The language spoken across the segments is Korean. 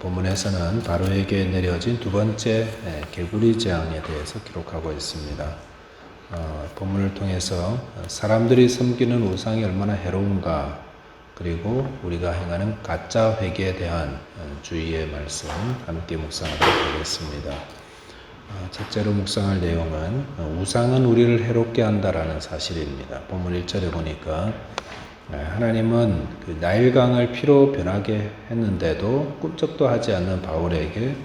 본문에서는 바로에게 내려진 두 번째 개구리 재앙에 대해서 기록하고 있습니다. 본문을 통해서 사람들이 섬기는 우상이 얼마나 해로운가, 그리고 우리가 행하는 가짜 회개에 대한 주의의 말씀 함께 묵상하도록 하겠습니다. 첫째로 묵상할 내용은 우상은 우리를 해롭게 한다라는 사실입니다. 본문 1절에 보니까 하나님은 그 나일강을 피로 변하게 했는데도 꿈쩍도 하지 않는 바울에게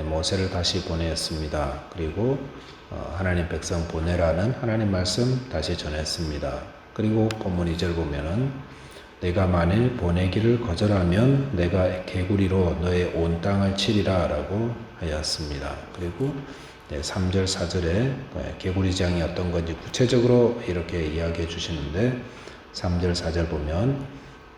모세를 다시 보냈습니다. 그리고 하나님 백성 보내라는 하나님 말씀 다시 전했습니다. 그리고 본문 2절 보면은 내가 만일 보내기를 거절하면 내가 개구리로 너의 온 땅을 치리라 라고 하였습니다. 그리고 3절 4절에 개구리 재앙이 어떤 건지 구체적으로 이렇게 이야기해 주시는데 3절 4절 보면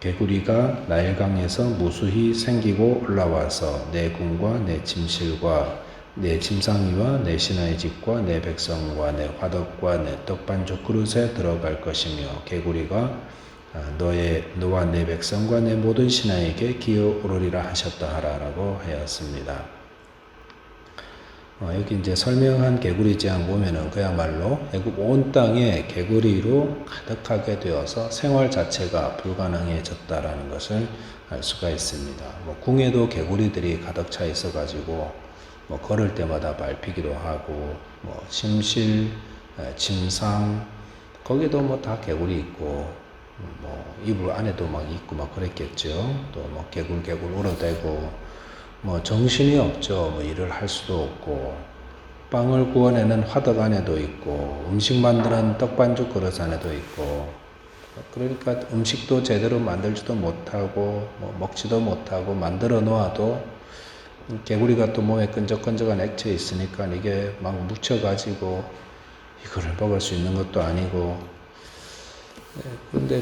개구리가 나일강에서 무수히 생기고 올라와서 내 궁과 내 침실과 내 침상위와 내 신하의 집과 내 백성과 내 화덕과 내 떡반죽 그릇에 들어갈 것이며 개구리가 너와 내 백성과 내 모든 신하에게 기어오르리라 하셨다 하라라고 하였습니다. 여기 이제 설명한 개구리 재앙 보면은 그야말로 애굽 온 땅에 개구리로 가득하게 되어서 생활 자체가 불가능해졌다라는 것을 알 수가 있습니다. 궁에도 개구리들이 가득 차 있어가지고 걸을 때마다 밟히기도 하고 침실, 침상 거기도 다 개구리 있고 이불 안에도 있고 그랬겠죠. 또 개굴 울어대고 정신이 없죠. 일을 할 수도 없고 빵을 구워내는 화덕 안에도 있고 음식 만드는 떡반죽 그릇 안에도 있고 그러니까 음식도 제대로 만들지도 못하고 먹지도 못하고 만들어 놓아도 개구리가 또 몸에 끈적끈적한 액체 있으니까 이게 막 묻혀가지고 이거를 먹을 수 있는 것도 아니고 근데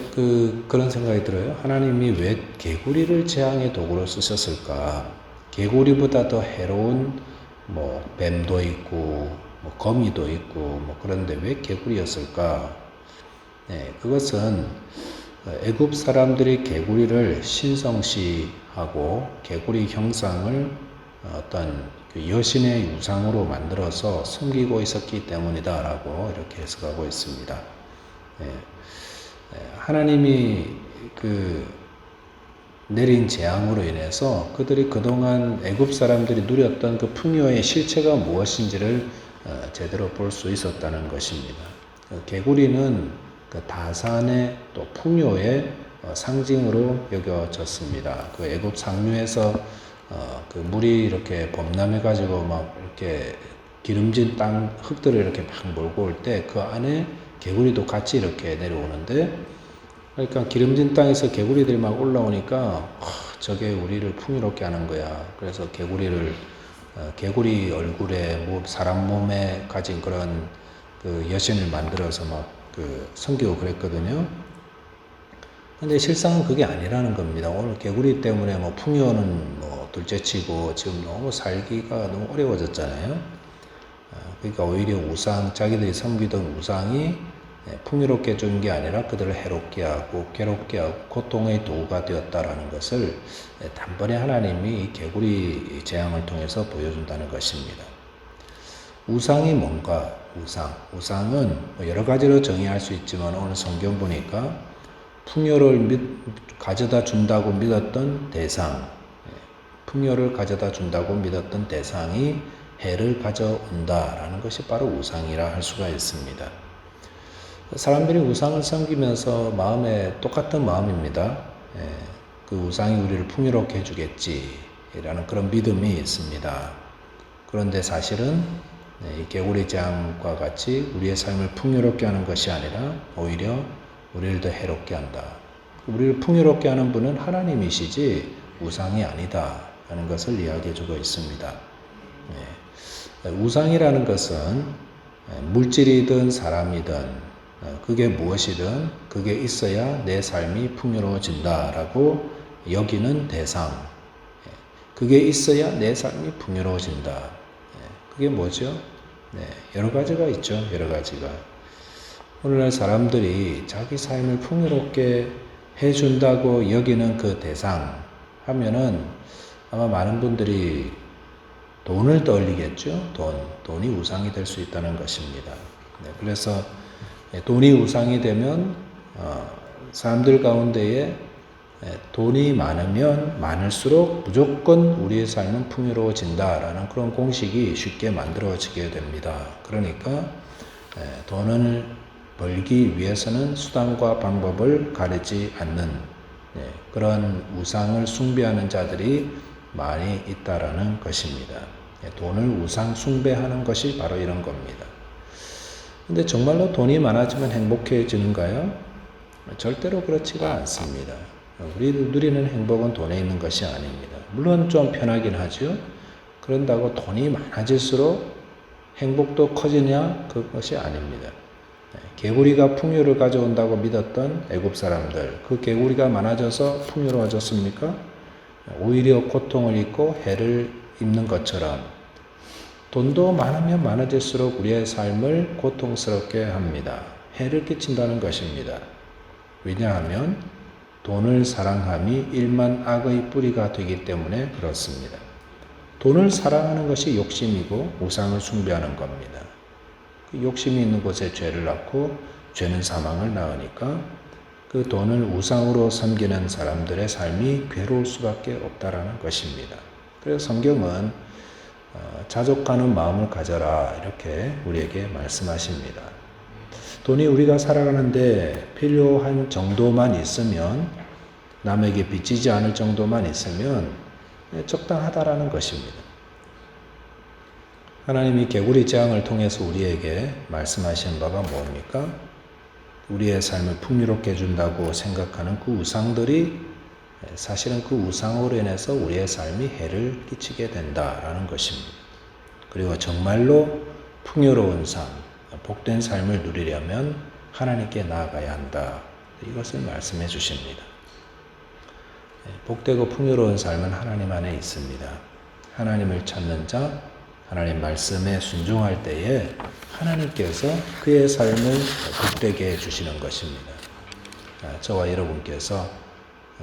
그런 생각이 들어요. 하나님이 왜 개구리를 재앙의 도구로 쓰셨을까? 개구리보다 더 해로운 뱀도 있고 거미도 있고 그런데 왜 개구리였을까? 그것은 애굽 사람들이 개구리를 신성시하고 개구리 형상을 어떤 여신의 유상으로 만들어서 섬기고 있었기 때문이다라고 이렇게 해석하고 있습니다. 하나님이 내린 재앙으로 인해서 그들이 그동안 애굽 사람들이 누렸던 그 풍요의 실체가 무엇인지를 제대로 볼 수 있었다는 것입니다. 개구리는 그 다산의 또 풍요의 상징으로 여겨졌습니다. 그 애굽 상류에서 그 물이 이렇게 범람해 가지고 이렇게 기름진 땅 흙들을 이렇게 막 몰고 올 때 그 안에 개구리도 같이 이렇게 내려오는데 그러니까 기름진 땅에서 개구리들이 막 올라오니까 저게 우리를 풍요롭게 하는 거야. 그래서 개구리 얼굴에 사람 몸에 가진 그런 그 여신을 만들어서 섬기고 그랬거든요. 근데 실상은 그게 아니라는 겁니다. 오늘 개구리 때문에 풍요는 둘째치고 지금 너무 살기가 너무 어려워졌잖아요. 그러니까 오히려 자기들이 섬기던 우상이 풍요롭게 준 게 아니라 그들을 해롭게 하고 괴롭게 하고 고통의 도구가 되었다라는 것을 단번에 하나님이 이 개구리 재앙을 통해서 보여준다는 것입니다. 우상이 뭔가? 우상은 여러 가지로 정의할 수 있지만 오늘 성경 보니까 풍요를 가져다 준다고 믿었던 대상, 풍요를 가져다 준다고 믿었던 대상이 해를 가져온다라는 것이 바로 우상이라 할 수가 있습니다. 사람들이 우상을 섬기면서 마음에 똑같은 마음입니다. 그 우상이 우리를 풍요롭게 해주겠지라는 그런 믿음이 있습니다. 그런데 사실은 이 개구리 재앙과 같이 우리의 삶을 풍요롭게 하는 것이 아니라 오히려 우리를 더 해롭게 한다. 우리를 풍요롭게 하는 분은 하나님이시지 우상이 아니다라는 것을 이야기해주고 있습니다. 우상이라는 것은 물질이든 사람이든 그게 무엇이든 그게 있어야 내 삶이 풍요로워진다라고 여기는 대상. 그게 있어야 내 삶이 풍요로워진다. 그게 뭐죠? 여러 가지가 있죠. 여러 가지가. 오늘날 사람들이 자기 삶을 풍요롭게 해준다고 여기는 그 대상 하면은 아마 많은 분들이 돈을 떠올리겠죠. 돈이 우상이 될 수 있다는 것입니다. 그래서 돈이 우상이 되면 사람들 가운데에 돈이 많으면 많을수록 무조건 우리의 삶은 풍요로워진다라는 그런 공식이 쉽게 만들어지게 됩니다. 그러니까 돈을 벌기 위해서는 수단과 방법을 가리지 않는 그런 우상을 숭배하는 자들이 많이 있다라는 것입니다. 돈을 우상 숭배하는 것이 바로 이런 겁니다. 근데 정말로 돈이 많아지면 행복해지는가요? 절대로 그렇지가 않습니다. 우리 누리는 행복은 돈에 있는 것이 아닙니다. 물론 좀 편하긴 하죠. 그런다고 돈이 많아질수록 행복도 커지냐? 그것이 아닙니다. 개구리가 풍요를 가져온다고 믿었던 애굽 사람들, 그 개구리가 많아져서 풍요로워졌습니까? 오히려 고통을 입고 해를 입는 것처럼 돈도 많으면 많아질수록 우리의 삶을 고통스럽게 합니다. 해를 끼친다는 것입니다. 왜냐하면 돈을 사랑함이 일만 악의 뿌리가 되기 때문에 그렇습니다. 돈을 사랑하는 것이 욕심이고 우상을 숭배하는 겁니다. 그 욕심이 있는 곳에 죄를 낳고 죄는 사망을 낳으니까 그 돈을 우상으로 섬기는 사람들의 삶이 괴로울 수밖에 없다라는 것입니다. 그래서 성경은 자족하는 마음을 가져라 이렇게 우리에게 말씀하십니다. 돈이 우리가 살아가는데 필요한 정도만 있으면, 남에게 빚지지 않을 정도만 있으면 적당하다라는 것입니다. 하나님이 개구리 재앙을 통해서 우리에게 말씀하신 바가 뭡니까? 우리의 삶을 풍요롭게 해준다고 생각하는 그 우상들이 사실은 그 우상으로 인해서 우리의 삶이 해를 끼치게 된다라는 것입니다. 그리고 정말로 풍요로운 삶, 복된 삶을 누리려면 하나님께 나아가야 한다. 이것을 말씀해 주십니다. 복되고 풍요로운 삶은 하나님 안에 있습니다. 하나님을 찾는 자, 하나님 말씀에 순종할 때에 하나님께서 그의 삶을 복되게 해주시는 것입니다. 저와 여러분께서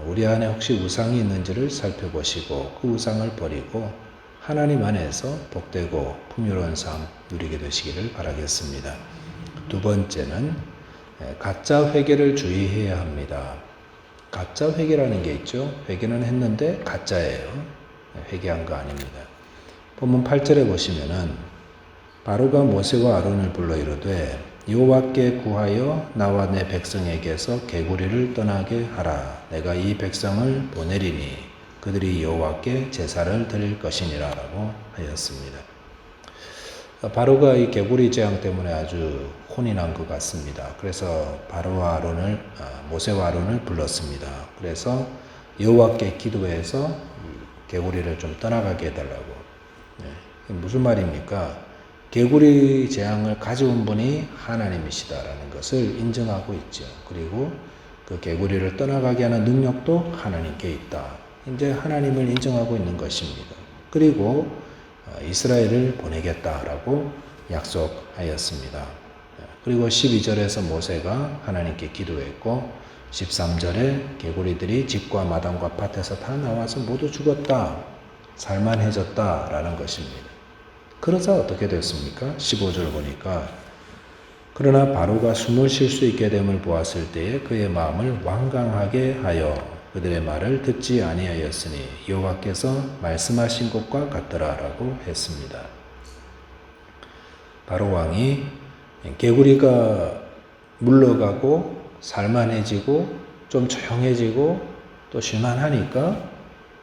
우리 안에 혹시 우상이 있는지를 살펴보시고 그 우상을 버리고 하나님 안에서 복되고 풍요로운 삶 누리게 되시기를 바라겠습니다. 두 번째는 가짜 회개를 주의해야 합니다. 가짜 회개라는 게 있죠. 회개는 했는데 가짜예요. 회개한 거 아닙니다. 본문 8절에 보시면은 바로가 모세와 아론을 불러 이르되 여호와께 구하여 나와 내 백성에게서 개구리를 떠나게 하라. 내가 이 백성을 보내리니 그들이 여호와께 제사를 드릴 것이니라 라고 하였습니다. 바로가 이 개구리 재앙 때문에 아주 혼이 난 것 같습니다. 그래서 바로와 아론을, 모세와 아론을 불렀습니다. 그래서 여호와께 기도해서 개구리를 좀 떠나가게 해달라고. 무슨 말입니까? 개구리 재앙을 가져온 분이 하나님이시다라는 것을 인정하고 있죠. 그리고 그 개구리를 떠나가게 하는 능력도 하나님께 있다. 이제 하나님을 인정하고 있는 것입니다. 그리고 이스라엘을 보내겠다라고 약속하였습니다. 그리고 12절에서 모세가 하나님께 기도했고 13절에 개구리들이 집과 마당과 밭에서 다 나와서 모두 죽었다. 살만해졌다라는 것입니다. 그러자 어떻게 됐습니까? 15절 보니까 그러나 바로가 숨을 쉴 수 있게 됨을 보았을 때에 그의 마음을 완강하게 하여 그들의 말을 듣지 아니하였으니 여호와께서 말씀하신 것과 같더라라고 했습니다. 바로 왕이 개구리가 물러가고 살만해지고 좀 조용해지고 또 쉴만하니까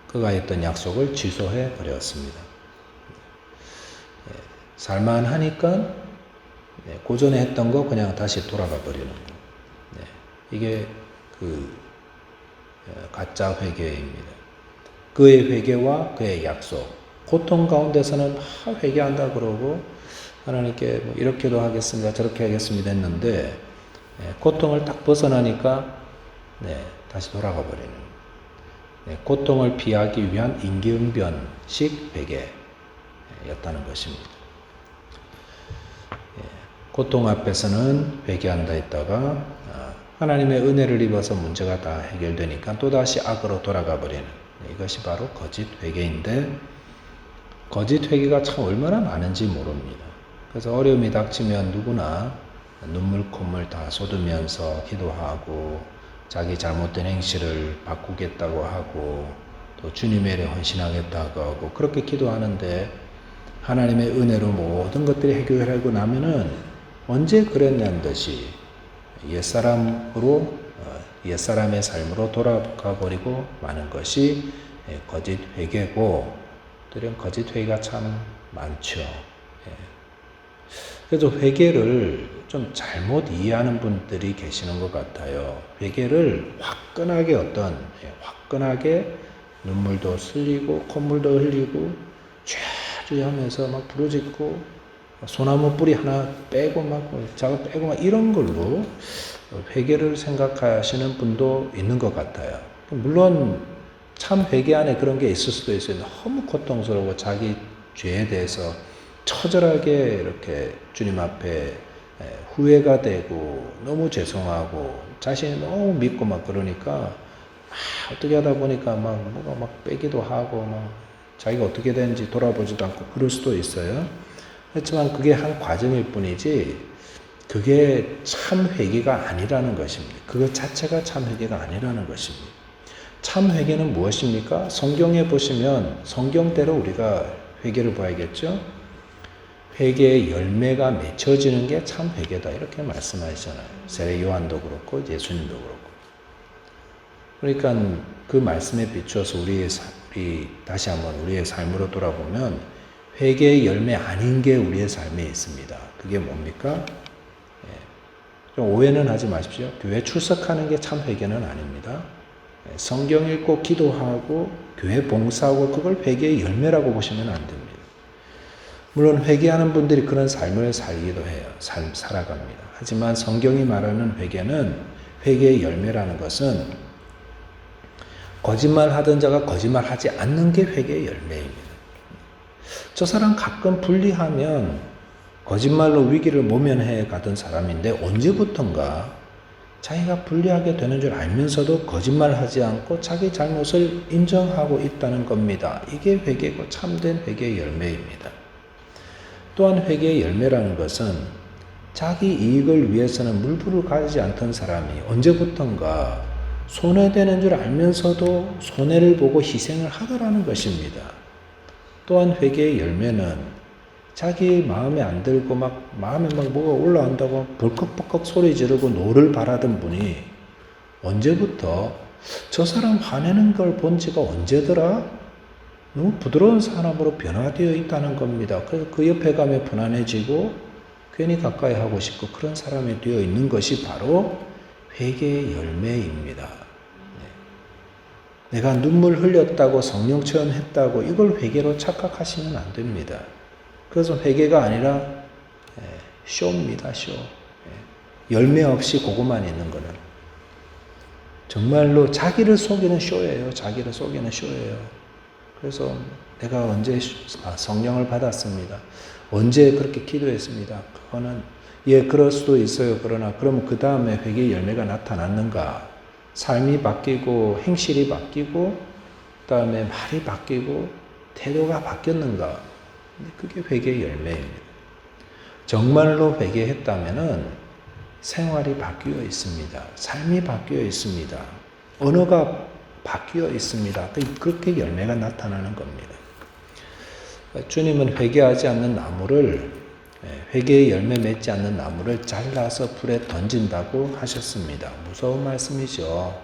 그가 했던 약속을 취소해 버렸습니다. 살만하니까 고전에 했던 거 그냥 다시 돌아가 버리는 거. 이게 가짜 회개입니다. 그의 회개와 그의 약속. 고통 가운데서는 막 회개한다 그러고 하나님께 뭐 이렇게도 하겠습니다, 저렇게 하겠습니다 했는데 고통을 딱 벗어나니까 다시 돌아가 버리는. 고통을 피하기 위한 임기응변식 회개였다는 것입니다. 고통 앞에서는 회개한다 했다가 하나님의 은혜를 입어서 문제가 다 해결되니까 또다시 악으로 돌아가 버리는, 이것이 바로 거짓 회개인데 거짓 회개가 참 얼마나 많은지 모릅니다. 그래서 어려움이 닥치면 누구나 눈물 콧물 다 쏟으면서 기도하고 자기 잘못된 행실을 바꾸겠다고 하고 또 주님의 일에 헌신하겠다고 하고 그렇게 기도하는데 하나님의 은혜로 모든 것들이 해결하고 나면은 언제 그랬냐는 듯이 옛사람의 삶으로 돌아가 버리고 마는 것이 거짓 회개고 또 이런 거짓 회개가 참 많죠. 그래서 회개를 좀 잘못 이해하는 분들이 계시는 것 같아요. 회개를 화끈하게 눈물도 흘리고 콧물도 흘리고 쫙 하면서 막 부르짖고 소나무 뿌리 하나 빼고 막 작업 빼고 막 이런 걸로 회개를 생각하시는 분도 있는 것 같아요. 물론 참 회개 안에 그런 게 있을 수도 있어요. 너무 고통스러워 자기 죄에 대해서 처절하게 이렇게 주님 앞에 후회가 되고 너무 죄송하고 자신이 너무 믿고 막 그러니까 어떻게 하다 보니까 막 뭐가 막 빼기도 하고 막 자기가 어떻게 되는지 돌아보지도 않고 그럴 수도 있어요. 그렇지만 그게 한 과정일 뿐이지 그게 참 회개가 아니라는 것입니다. 그것 자체가 참 회개가 아니라는 것입니다. 참 회개는 무엇입니까? 성경에 보시면 성경대로 우리가 회개를 봐야겠죠. 회개의 열매가 맺혀지는 게 참 회개다 이렇게 말씀하시잖아요. 세례 요한도 그렇고 예수님도 그렇고. 그러니까 그 말씀에 비추어서 우리 다시 한번 우리의 삶으로 돌아보면 회개의 열매 아닌 게 우리의 삶에 있습니다. 그게 뭡니까? 좀 오해는 하지 마십시오. 교회 출석하는 게 참 회개는 아닙니다. 성경 읽고 기도하고 교회 봉사하고 그걸 회개의 열매라고 보시면 안 됩니다. 물론 회개하는 분들이 그런 삶을 살기도 해요. 살아갑니다. 하지만 성경이 말하는 회개는 회개의 열매라는 것은 거짓말 하던 자가 거짓말 하지 않는 게 회개의 열매입니다. 저 사람 가끔 불리하면 거짓말로 위기를 모면해 가던 사람인데 언제부턴가 자기가 불리하게 되는 줄 알면서도 거짓말하지 않고 자기 잘못을 인정하고 있다는 겁니다. 이게 회개고 참된 회개의 열매입니다. 또한 회개의 열매라는 것은 자기 이익을 위해서는 물불을 가리지 않던 사람이 언제부턴가 손해되는 줄 알면서도 손해를 보고 희생을 하더라는 것입니다. 또한 회개의 열매는 자기 마음에 안 들고 마음에 뭐가 올라온다고 벌컥벌컥 소리 지르고 노를 바라던 분이 언제부터 저 사람 화내는 걸 본 지가 언제더라? 너무 부드러운 사람으로 변화되어 있다는 겁니다. 그래서 그 옆에 가면 편안해지고 괜히 가까이 하고 싶고 그런 사람이 되어 있는 것이 바로 회개의 열매입니다. 내가 눈물 흘렸다고 성령 체험했다고 이걸 회개로 착각하시면 안 됩니다. 그래서 회개가 아니라 쇼입니다. 쇼. 열매 없이 그것만 있는 거는 정말로 자기를 속이는 쇼예요. 자기를 속이는 쇼예요. 그래서 내가 언제 성령을 받았습니다. 언제 그렇게 기도했습니다. 그거는 그럴 수도 있어요. 그러나 그러면 그 다음에 회개의 열매가 나타났는가? 삶이 바뀌고 행실이 바뀌고 그 다음에 말이 바뀌고 태도가 바뀌었는가? 그게 회개의 열매입니다. 정말로 회개했다면은 생활이 바뀌어 있습니다. 삶이 바뀌어 있습니다. 언어가 바뀌어 있습니다. 그렇게 열매가 나타나는 겁니다. 주님은 회개하지 않는 나무를 회개의 열매 맺지 않는 나무를 잘라서 불에 던진다고 하셨습니다. 무서운 말씀이죠.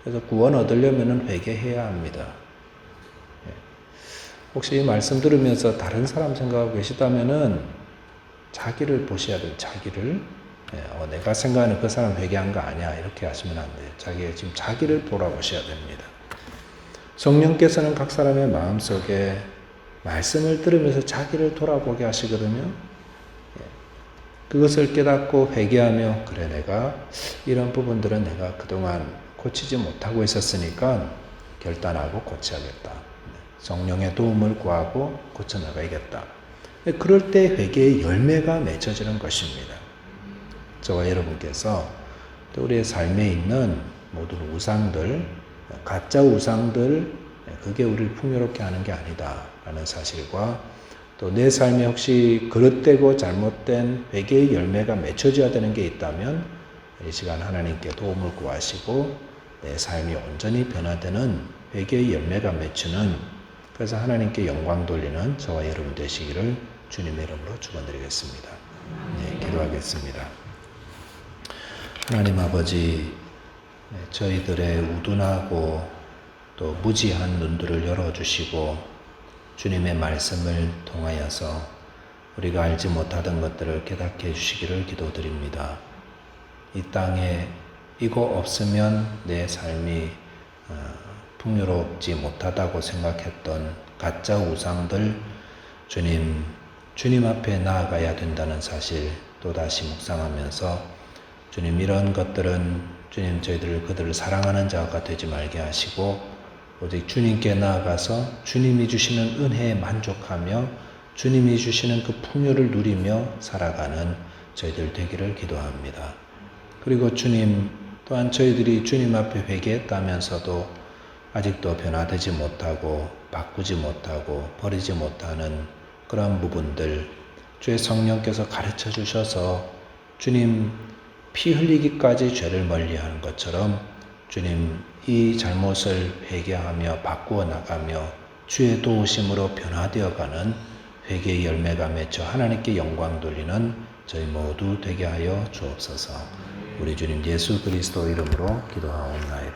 그래서 구원 얻으려면 회개해야 합니다. 혹시 이 말씀 들으면서 다른 사람 생각하고 계시다면은 자기를 보셔야 돼요. 자기를. 내가 생각하는 그 사람 회개한 거 아니야. 이렇게 하시면 안 돼요. 지금 자기를 돌아보셔야 됩니다. 성령께서는 각 사람의 마음속에 말씀을 들으면서 자기를 돌아보게 하시거든요. 그것을 깨닫고 회개하며 그래 내가 이런 부분들은 내가 그동안 고치지 못하고 있었으니까 결단하고 고쳐야겠다. 성령의 도움을 구하고 고쳐나가야겠다. 그럴 때 회개의 열매가 맺혀지는 것입니다. 저와 여러분께서 또 우리의 삶에 있는 모든 우상들, 가짜 우상들, 그게 우리를 풍요롭게 하는 게 아니다라는 사실과 또 내 삶에 혹시 그릇되고 잘못된 회개의 열매가 맺혀져야 되는 게 있다면 이 시간 하나님께 도움을 구하시고 내 삶이 온전히 변화되는 회개의 열매가 맺히는, 그래서 하나님께 영광 돌리는 저와 여러분 되시기를 주님의 이름으로 축원드리겠습니다. 네, 기도하겠습니다. 하나님 아버지, 저희들의 우둔하고 또 무지한 눈들을 열어주시고 주님의 말씀을 통하여서 우리가 알지 못하던 것들을 깨닫게 해주시기를 기도드립니다. 이 땅에 이거 없으면 내 삶이 풍요롭지 못하다고 생각했던 가짜 우상들, 주님 앞에 나아가야 된다는 사실 또다시 묵상하면서 주님, 이런 것들은 주님 저희들을 그들을 사랑하는 자가 되지 말게 하시고 오직 주님께 나아가서 주님이 주시는 은혜에 만족하며 주님이 주시는 그 풍요를 누리며 살아가는 저희들 되기를 기도합니다. 그리고 주님 또한 저희들이 주님 앞에 회개했다면서도 아직도 변화되지 못하고 바꾸지 못하고 버리지 못하는 그런 부분들, 주의 성령께서 가르쳐 주셔서 주님 피 흘리기까지 죄를 멀리하는 것처럼 주님 이 잘못을 회개하며 바꾸어 나가며 주의 도우심으로 변화되어가는 회개의 열매가 맺혀 하나님께 영광 돌리는 저희 모두 되게 하여 주옵소서. 우리 주님 예수 그리스도 이름으로 기도하옵나이다.